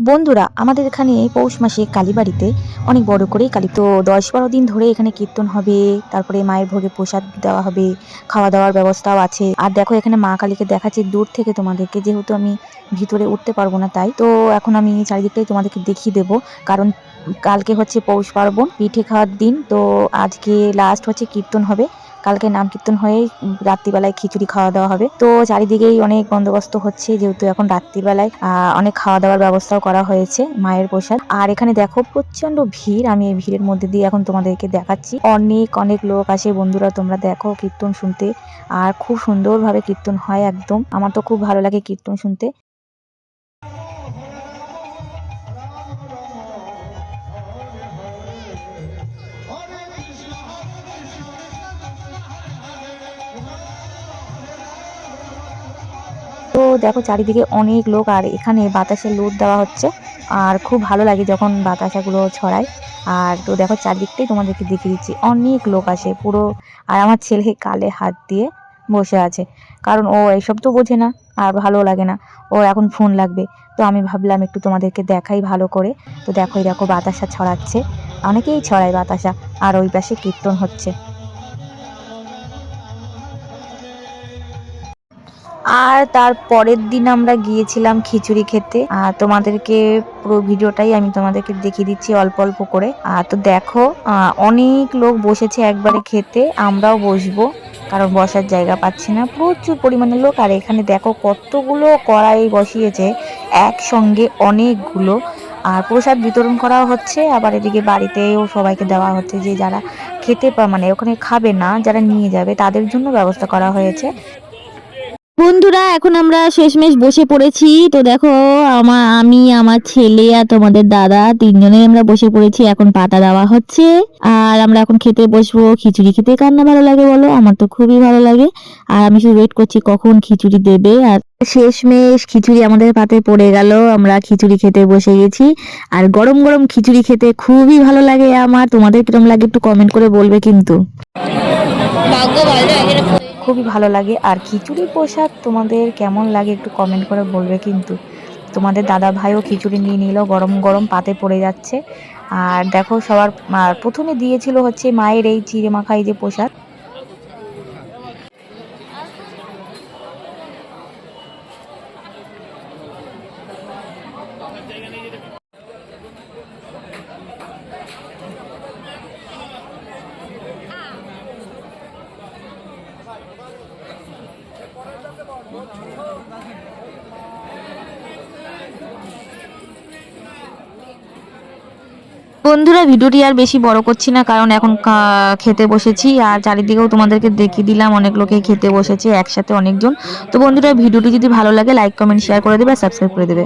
বন্ধুরা, আমাদের এখানে পৌষ মাসে কালীবাড়িতে অনেক বড় করেই কালী তো ১০-১২ দিন ধরে এখানে কীর্তন হবে। তারপরে মায়ের ভোগে প্রসাদ দেওয়া হবে, খাওয়া দাওয়ার ব্যবস্থাও আছে। আর দেখো এখানে মা কালীকে দেখাচ্ছি দূর থেকে তোমাদেরকে, যেহেতু আমি ভিতরে উঠতে পারবো না, তাই তো এখন আমি চারিদিকটাই তোমাদেরকে দেখিয়ে দেবো। কারণ কালকে হচ্ছে পৌষ পার্বণ, পিঠে খাওয়ার দিন। তো আজকে লাস্ট হচ্ছে কীর্তন হবে, কালকে নাম কীর্তন হয়ে রাত্রিবেলায় খিচুড়ি খাওয়া দাওয়া হবে। তো চারিদিকেই অনেক বন্দোবস্ত হচ্ছে, যেহেতু এখন রাত্রিবেলায় অনেক খাওয়া দাওয়ার ব্যবস্থাও করা হয়েছে মায়ের প্রসাদ। আর এখানে দেখো প্রচন্ড ভিড়, আমি এই ভিড়ের মধ্যে দিয়ে এখন তোমাদেরকে দেখাচ্ছি। অনেক অনেক লোক আসে বন্ধুরা, তোমরা দেখো কীর্তন শুনতে। আর খুব সুন্দরভাবে কীর্তন হয় একদম, আমার তো খুব ভালো লাগে কীর্তন শুনতে। তো দেখো চারিদিকে অনেক লোক, আর এখানে বাতাসের লোড দেওয়া হচ্ছে। আর খুব ভালো লাগে যখন বাতাসাগুলো ছড়ায়। আর তো দেখো চারদিকটাই তোমাদেরকে দেখিয়ে দিচ্ছি, অনেক লোক আসে পুরো। আর আমার ছেলে কালে হাত দিয়ে বসে আছে, কারণ ও এইসব তো বোঝে না, আর ভালো লাগে না, ওর এখন ফোন লাগবে। তো আমি ভাবলাম একটু তোমাদেরকে দেখাই ভালো করে। তো দেখো এই দেখো বাতাসা ছড়াচ্ছে, অনেকেই ছড়ায় বাতাসা। আর ওই পাশে কীর্তন হচ্ছে। আর তার পরের দিন আমরা গিয়েছিলাম খিচুড়ি খেতে। আর তোমাদেরকে পুরো ভিডিওটাই আমি তোমাদেরকে দেখিয়ে দিচ্ছি অল্প অল্প করে। তো দেখো অনেক লোক বসেছে একবারে খেতে, আমরাও বসবো, কারণ বসার জায়গা পাচ্ছি না, প্রচুর পরিমাণে লোক। আর এখানে দেখো কতগুলো কড়াই বসিয়েছে একসঙ্গে, অনেকগুলো। আর প্রসাদ বিতরণ করা হচ্ছে, আবার এদিকে বাড়িতেও সবাইকে দেওয়া হচ্ছে, যে যারা খেতে মানে ওখানে খাবে না, যারা নিয়ে যাবে তাদের জন্য ব্যবস্থা করা হয়েছে। বন্ধুরা, এখন আমরা শেষমেশ বসে পড়েছি। তো দেখো, আমি, আমার ছেলে আর তোমাদের দাদা, তিনজনেই আমরা বসে পড়েছি। এখন পাতা দেওয়া হচ্ছে, আর আমরা এখন খেতে বসবো। খিচুড়ি খেতে কার না ভালো লাগে বলো, আমার তো খুবই ভালো লাগে। আর আমি শুধু ওয়েট করছি কখন খিচুড়ি দেবে। আর শেষমেশ খিচুড়ি আমাদের পাতে পড়ে গেল, আমরা খিচুড়ি খেতে বসে গেছি। আর গরম গরম খিচুড়ি খেতে খুবই ভালো লাগে আমার। তোমাদের কিরম লাগে একটু কমেন্ট করে বলবে কিন্তু। খুবই ভালো লাগে। আর খিচুড়ির প্রসাদ তোমাদের কেমন লাগে একটু কমেন্ট করে বলবে কিন্তু। তোমাদের দাদা ভাইও খিচুড়ি নিয়ে নিল, গরম গরম পাতে পড়ে যাচ্ছে। আর দেখো সবার প্রথমে দিয়েছিল হচ্ছে মায়ের এই চিড়ে মাখা এই যে প্রসাদ। বন্ধুরা, ভিডিওটি আর বেশি বড় করছি না, কারণ এখন খেতে বসেছি। আর চারিদিকেও তোমাদেরকে দেখিয়ে দিলাম, অনেক লোকে খেতে বসেছে একসাথে, অনেকজন। তো বন্ধুরা, ভিডিওটি যদি ভালো লাগে লাইক কমেন্ট শেয়ার করে দেবে আর সাবস্ক্রাইব করে দেবে।